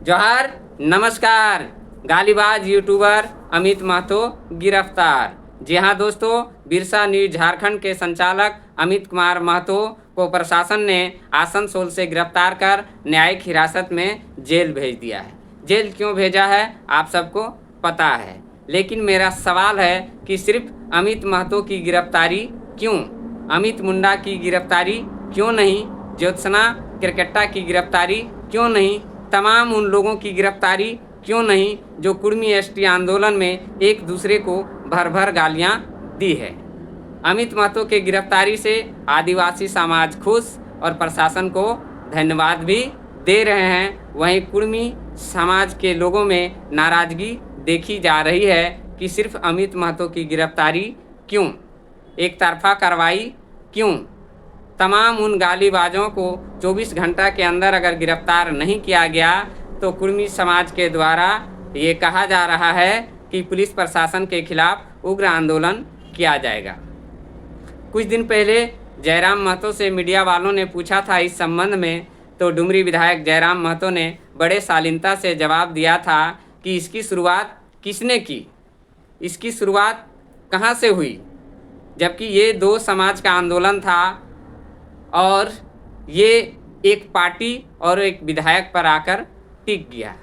जोहार, नमस्कार। गालीबाज यूट्यूबर अमित महतो गिरफ्तार। जी हाँ दोस्तों, बिरसा न्यूज झारखंड के संचालक अमित कुमार महतो को प्रशासन ने आसनसोल से गिरफ्तार कर न्यायिक हिरासत में जेल भेज दिया है। जेल क्यों भेजा है आप सबको पता है, लेकिन मेरा सवाल है कि सिर्फ अमित महतो की गिरफ्तारी क्यों, अमित मुंडा की गिरफ्तारी क्यों नहीं, ज्योत्सना केरकेट्टा की गिरफ्तारी क्यों नहीं, तमाम उन लोगों की गिरफ्तारी क्यों नहीं जो कुर्मी एसटी आंदोलन में एक दूसरे को भर भर गालियां दी है। अमित महतो के गिरफ्तारी से आदिवासी समाज खुश और प्रशासन को धन्यवाद भी दे रहे हैं। वहीं कुर्मी समाज के लोगों में नाराजगी देखी जा रही है कि सिर्फ अमित महतो की गिरफ्तारी क्यों, एक तरफा कार्रवाई क्यों। तमाम उन गालीबाजों को 24 घंटा के अंदर अगर गिरफ्तार नहीं किया गया तो कुर्मी समाज के द्वारा ये कहा जा रहा है कि पुलिस प्रशासन के खिलाफ उग्र आंदोलन किया जाएगा। कुछ दिन पहले जयराम महतो से मीडिया वालों ने पूछा था इस संबंध में, तो डुमरी विधायक जयराम महतो ने बड़े शालीनता से जवाब दिया था कि इसकी शुरुआत किसने की, इसकी शुरुआत कहाँ से हुई, जबकि ये दो समाज का आंदोलन था और ये एक पार्टी और एक विधायक पर आकर टिक गया।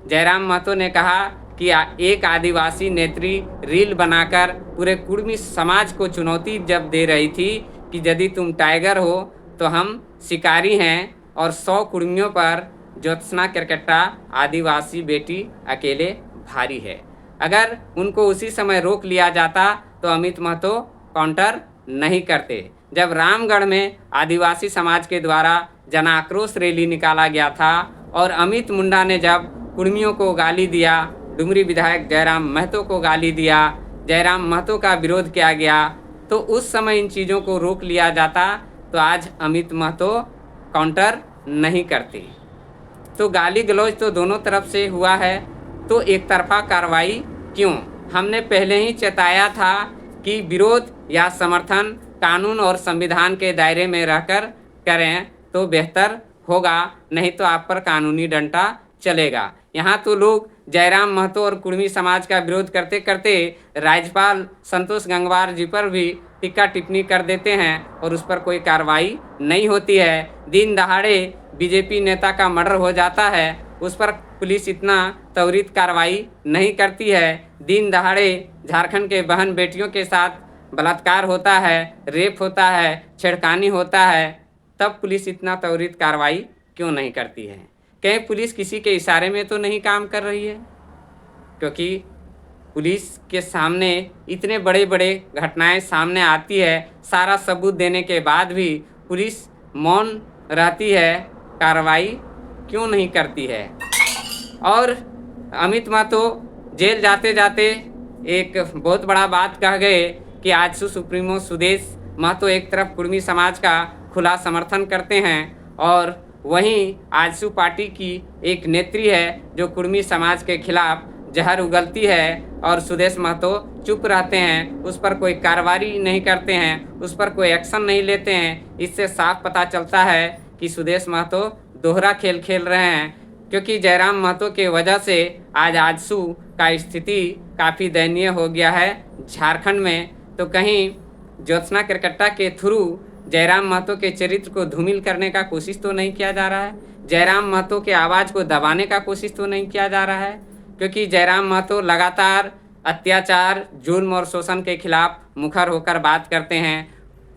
जयराम महतो ने कहा कि एक आदिवासी नेत्री रील बनाकर पूरे कुर्मी समाज को चुनौती जब दे रही थी कि यदि तुम टाइगर हो तो हम शिकारी हैं, और 100 कुर्मियों पर ज्योत्सना केरकेट्टा आदिवासी बेटी अकेले भारी है। अगर उनको उसी समय रोक लिया जाता तो अमित महतो काउंटर नहीं करते। जब रामगढ़ में आदिवासी समाज के द्वारा जन आक्रोश रैली निकाला गया था और अमित मुंडा ने जब कुर्मियों को गाली दिया, डुमरी विधायक जयराम महतो को गाली दिया, जयराम महतो का विरोध किया गया, तो उस समय इन चीज़ों को रोक लिया जाता तो आज अमित महतो काउंटर नहीं करते। तो गाली गलौज तो दोनों तरफ से हुआ है, तो एक तरफा कार्रवाई क्यों। हमने पहले ही चेताया था कि विरोध या समर्थन कानून और संविधान के दायरे में रहकर करें तो बेहतर होगा, नहीं तो आप पर कानूनी डंडा चलेगा। यहाँ तो लोग जयराम महतो और कुर्मी समाज का विरोध करते करते राज्यपाल संतोष गंगवार जी पर भी टिक्का टिप्पणी कर देते हैं और उस पर कोई कार्रवाई नहीं होती है। दिन दहाड़े बीजेपी नेता का मर्डर हो जाता है, उस पर पुलिस इतना त्वरित कार्रवाई नहीं करती है। दिन दहाड़े झारखंड के बहन बेटियों के साथ बलात्कार होता है, रेप होता है, छेड़खानी होता है, तब पुलिस इतना त्वरित कार्रवाई क्यों नहीं करती है। कहीं पुलिस किसी के इशारे में तो नहीं काम कर रही है, क्योंकि पुलिस के सामने इतने बड़े बड़े घटनाएं सामने आती है, सारा सबूत देने के बाद भी पुलिस मौन रहती है, कार्रवाई क्यों नहीं करती है। और अमित महतो जेल जाते जाते एक बहुत बड़ा बात कह गए कि आजसू सुप्रीमो सुदेश महतो एक तरफ कुर्मी समाज का खुला समर्थन करते हैं और वहीं आजसू पार्टी की एक नेत्री है जो कुर्मी समाज के खिलाफ जहर उगलती है और सुदेश महतो चुप रहते हैं, उस पर कोई कार्रवाई नहीं करते हैं, उस पर कोई एक्शन नहीं लेते हैं। इससे साफ पता चलता है कि सुदेश महतो दोहरा खेल खेल रहे हैं, क्योंकि जयराम महतो के वजह से आज आजसू का स्थिति काफ़ी दयनीय हो गया है झारखंड में। तो कहीं ज्योत्सना केरकेट्टा के थ्रू जयराम महतो के चरित्र को धूमिल करने का कोशिश तो नहीं किया जा रहा है, जयराम महतो के आवाज़ को दबाने का कोशिश तो नहीं किया जा रहा है, क्योंकि जयराम महतो लगातार अत्याचार, जुल्म और शोषण के खिलाफ मुखर होकर बात करते हैं,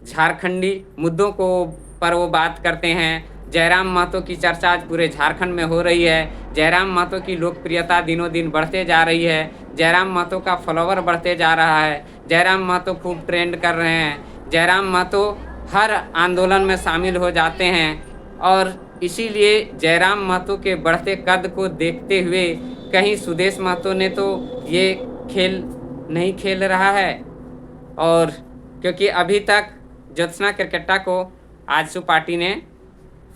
झारखंडी मुद्दों को पर वो बात करते हैं। जयराम महतो की चर्चा आज पूरे झारखंड में हो रही है। जयराम महतो की लोकप्रियता दिनों दिन बढ़ते जा रही है, जयराम महतो का फॉलोवर बढ़ते जा रहा है, जयराम महतो खूब ट्रेंड कर रहे हैं, जयराम महतो हर आंदोलन में शामिल हो जाते हैं। और इसीलिए जयराम महतो के बढ़ते कद को देखते हुए कहीं सुदेश महतो ने तो ये खेल नहीं खेल रहा है, और क्योंकि अभी तक ज्योत्सना केरकेट्टा को आजसू पार्टी ने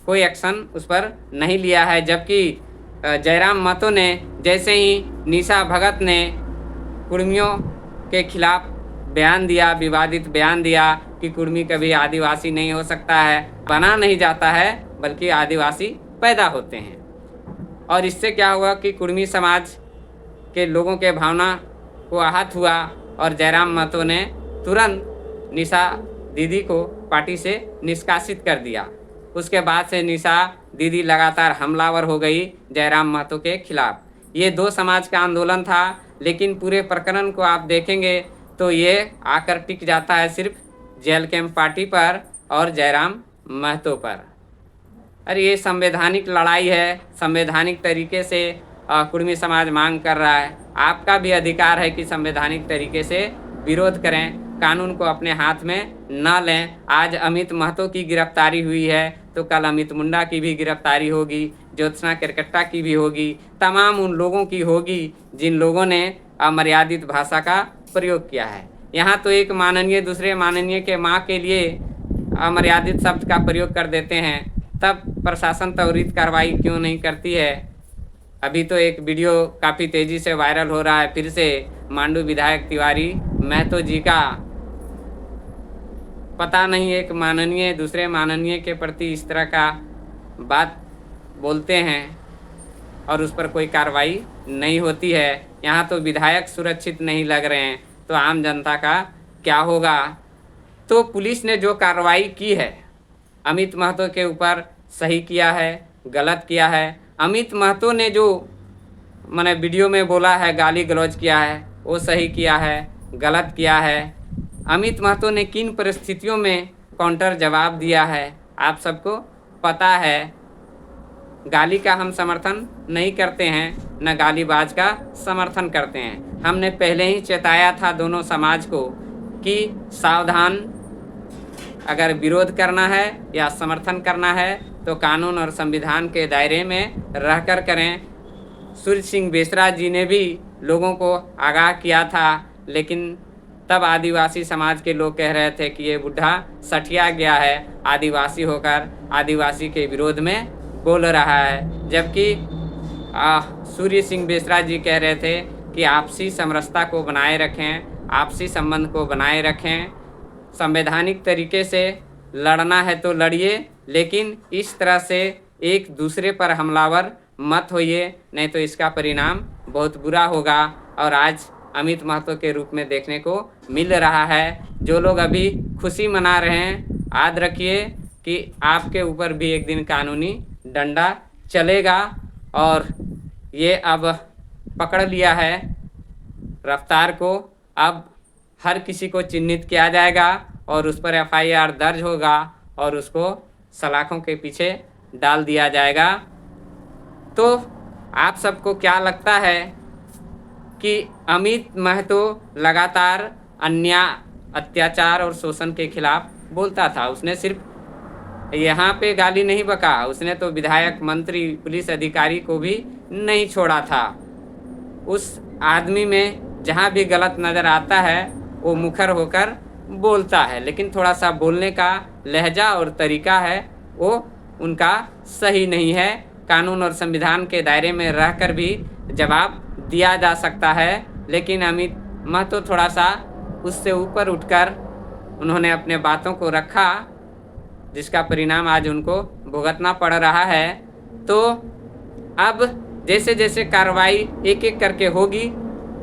कोई एक्शन उस पर नहीं लिया है, जबकि जयराम महतो ने जैसे ही निशा भगत ने कुर्मियों के खिलाफ बयान दिया, विवादित बयान दिया कि कुर्मी कभी आदिवासी नहीं हो सकता है, बना नहीं जाता है बल्कि आदिवासी पैदा होते हैं। और इससे क्या हुआ कि कुर्मी समाज के लोगों के भावना को आहत हुआ और जयराम महतो ने तुरंत निशा दीदी को पार्टी से निष्कासित कर दिया। उसके बाद से निशा दीदी लगातार हमलावर हो गई जयराम महतो के खिलाफ। ये दो समाज का आंदोलन था, लेकिन पूरे प्रकरण को आप देखेंगे तो ये आकर टिक जाता है सिर्फ जेल कैंप पार्टी पर और जयराम महतो पर। अरे ये संवैधानिक लड़ाई है, संवैधानिक तरीके से कुर्मी समाज मांग कर रहा है। आपका भी अधिकार है कि संवैधानिक तरीके से विरोध करें, कानून को अपने हाथ में न लें। आज अमित महतो की गिरफ्तारी हुई है तो कल अमित मुंडा की भी गिरफ्तारी होगी, ज्योत्सना केरकेट्टा की भी होगी, तमाम उन लोगों की होगी जिन लोगों ने अमर्यादित भाषा का प्रयोग किया है। यहाँ तो एक माननीय दूसरे माननीय के माँ के लिए अमर्यादित शब्द का प्रयोग कर देते हैं, तब प्रशासन त्वरित कार्रवाई क्यों नहीं करती है। अभी तो एक वीडियो काफ़ी तेज़ी से वायरल हो रहा है, फिर से मांडू विधायक तिवारी महतो जी का, पता नहीं एक माननीय दूसरे माननीय के प्रति इस तरह का बात बोलते हैं और उस पर कोई कार्रवाई नहीं होती है। यहाँ तो विधायक सुरक्षित नहीं लग रहे हैं, तो आम जनता का क्या होगा। तो पुलिस ने जो कार्रवाई की है अमित महतो के ऊपर सही किया है, गलत किया है। अमित महतो ने जो मैंने वीडियो में बोला है, गाली गलौज किया है, वो सही किया है, गलत किया है। अमित महतो ने किन परिस्थितियों में काउंटर जवाब दिया है आप सबको पता है। गाली का हम समर्थन नहीं करते हैं, न गालीबाज का समर्थन करते हैं। हमने पहले ही चेताया था दोनों समाज को कि सावधान, अगर विरोध करना है या समर्थन करना है तो कानून और संविधान के दायरे में रहकर करें। सूर्य सिंह बेसरा जी ने भी लोगों को आगाह किया था, लेकिन तब आदिवासी समाज के लोग कह रहे थे कि ये बुढ़ा सठिया गया है, आदिवासी होकर आदिवासी के विरोध में बोल रहा है। जबकि सूर्य सिंह बेसरा जी कह रहे थे कि आपसी समरसता को बनाए रखें, आपसी संबंध को बनाए रखें, संवैधानिक तरीके से लड़ना है तो लड़िए, लेकिन इस तरह से एक दूसरे पर हमलावर मत होइए, नहीं तो इसका परिणाम बहुत बुरा होगा। और आज अमित महतो के रूप में देखने को मिल रहा है। जो लोग अभी खुशी मना रहे हैं, याद रखिए कि आपके ऊपर भी एक दिन कानूनी डंडा चलेगा। और ये अब पकड़ लिया है रफ्तार को, अब हर किसी को चिन्हित किया जाएगा और उस पर FIR दर्ज होगा और उसको सलाखों के पीछे डाल दिया जाएगा। तो आप सबको क्या लगता है कि अमित महतो लगातार अन्याय, अत्याचार और शोषण के खिलाफ बोलता था। उसने सिर्फ यहाँ पे गाली नहीं बका, उसने तो विधायक, मंत्री, पुलिस अधिकारी को भी नहीं छोड़ा था। उस आदमी में जहाँ भी गलत नज़र आता है वो मुखर होकर बोलता है, लेकिन थोड़ा सा बोलने का लहजा और तरीका है वो उनका सही नहीं है। कानून और संविधान के दायरे में रहकर भी जवाब दिया जा सकता है, लेकिन अमित महतो थोड़ा सा उससे ऊपर उठकर उन्होंने अपने बातों को रखा, जिसका परिणाम आज उनको भुगतना पड़ रहा है। तो अब जैसे जैसे कार्रवाई एक एक करके होगी,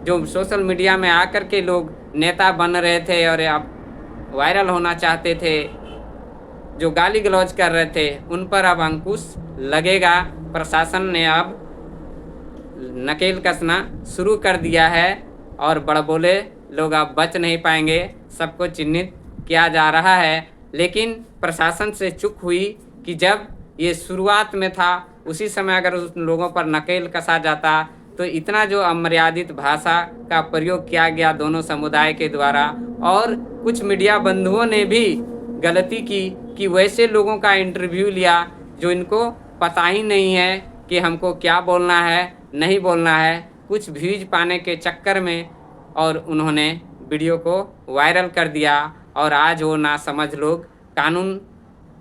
जो सोशल मीडिया में आकर के लोग नेता बन रहे थे और अब वायरल होना चाहते थे, जो गाली गलौज कर रहे थे, उन पर अब अंकुश लगेगा। प्रशासन ने अब नकेल कसना शुरू कर दिया है और बड़बोले लोग अब बच नहीं पाएंगे, सबको चिन्हित किया जा रहा है। लेकिन प्रशासन से चूक हुई कि जब ये शुरुआत में था उसी समय अगर उन लोगों पर नकेल कसा जाता तो इतना जो अमर्यादित भाषा का प्रयोग किया गया दोनों समुदाय के द्वारा, और कुछ मीडिया बंधुओं ने भी गलती की कि वैसे लोगों का इंटरव्यू लिया जो इनको पता ही नहीं है कि हमको क्या बोलना है, नहीं बोलना है, कुछ व्यूज पाने के चक्कर में, और उन्होंने वीडियो को वायरल कर दिया। और आज वो नासमझ लोग कानून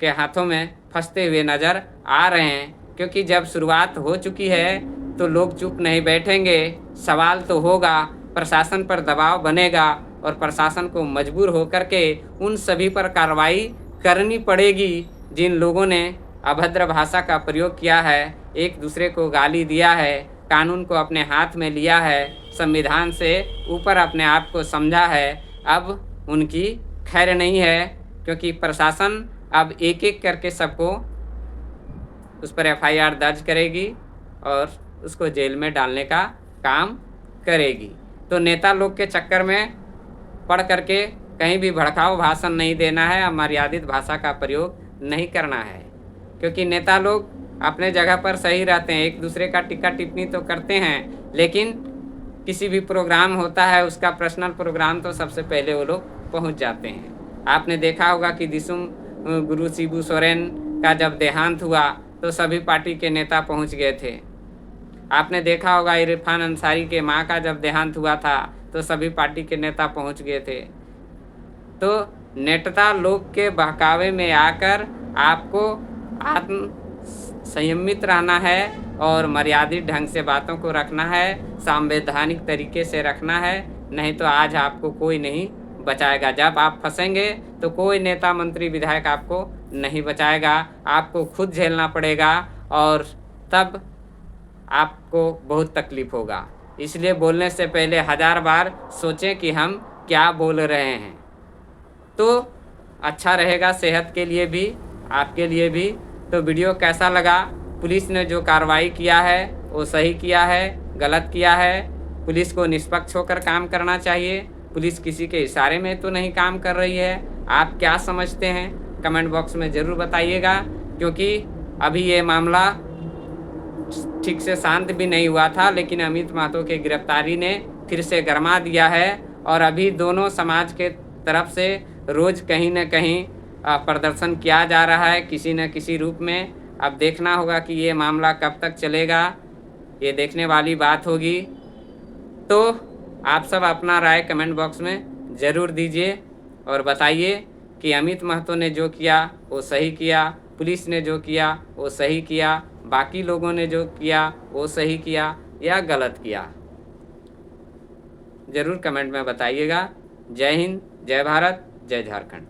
के हाथों में फंसते हुए नज़र आ रहे हैं, क्योंकि जब शुरुआत हो चुकी है तो लोग चुप नहीं बैठेंगे। सवाल तो होगा, प्रशासन पर दबाव बनेगा और प्रशासन को मजबूर होकर के उन सभी पर कार्रवाई करनी पड़ेगी जिन लोगों ने अभद्र भाषा का प्रयोग किया है, एक दूसरे को गाली दिया है, कानून को अपने हाथ में लिया है, संविधान से ऊपर अपने आप को समझा है, अब उनकी खैर नहीं है, क्योंकि प्रशासन अब एक एक करके सबको उस पर FIR दर्ज करेगी और उसको जेल में डालने का काम करेगी। तो नेता लोग के चक्कर में पढ़ करके कहीं भी भड़काऊ भाषण नहीं देना है, अमर्यादित भाषा का प्रयोग नहीं करना है, क्योंकि नेता लोग अपने जगह पर सही रहते हैं, एक दूसरे का टिक्का टिप्पणी तो करते हैं, लेकिन किसी भी प्रोग्राम होता है उसका पर्सनल प्रोग्राम तो सबसे पहले वो लोग पहुंच जाते हैं। आपने देखा होगा कि दिसुम गुरु शिबू सोरेन का जब देहांत हुआ तो सभी पार्टी के नेता पहुंच गए थे। आपने देखा होगा इरफान अंसारी के माँ का जब देहांत हुआ था तो सभी पार्टी के नेता पहुंच गए थे। तो नेता लोग के बहकावे में आकर आपको आत्म संयमित रहना है और मर्यादित ढंग से बातों को रखना है, संवैधानिक तरीके से रखना है, नहीं तो आज आपको कोई नहीं बचाएगा। जब आप फंसेंगे तो कोई नेता मंत्री विधायक आपको नहीं बचाएगा, आपको खुद झेलना पड़ेगा और तब आपको बहुत तकलीफ होगा। इसलिए बोलने से पहले 1000 बार सोचें कि हम क्या बोल रहे हैं, तो अच्छा रहेगा सेहत के लिए भी, आपके लिए भी। तो वीडियो कैसा लगा? पुलिस ने जो कार्रवाई किया है वो सही किया है, गलत किया है? पुलिस को निष्पक्ष होकर काम करना चाहिए, पुलिस किसी के इशारे में तो नहीं काम कर रही है। आप क्या समझते हैं कमेंट बॉक्स में ज़रूर बताइएगा, क्योंकि अभी ये मामला ठीक से शांत भी नहीं हुआ था, लेकिन अमित महतो के गिरफ्तारी ने फिर से गरमा दिया है और अभी दोनों समाज के तरफ से रोज़ कहीं न कहीं प्रदर्शन किया जा रहा है किसी न किसी रूप में। अब देखना होगा कि ये मामला कब तक चलेगा, ये देखने वाली बात होगी। तो आप सब अपना राय कमेंट बॉक्स में ज़रूर दीजिए और बताइए कि अमित महतो ने जो किया वो सही किया, पुलिस ने जो किया वो सही किया, बाकी लोगों ने जो किया वो सही किया या गलत किया। ज़रूर कमेंट में बताइएगा। जय हिंद, जय भारत, जय झारखंड।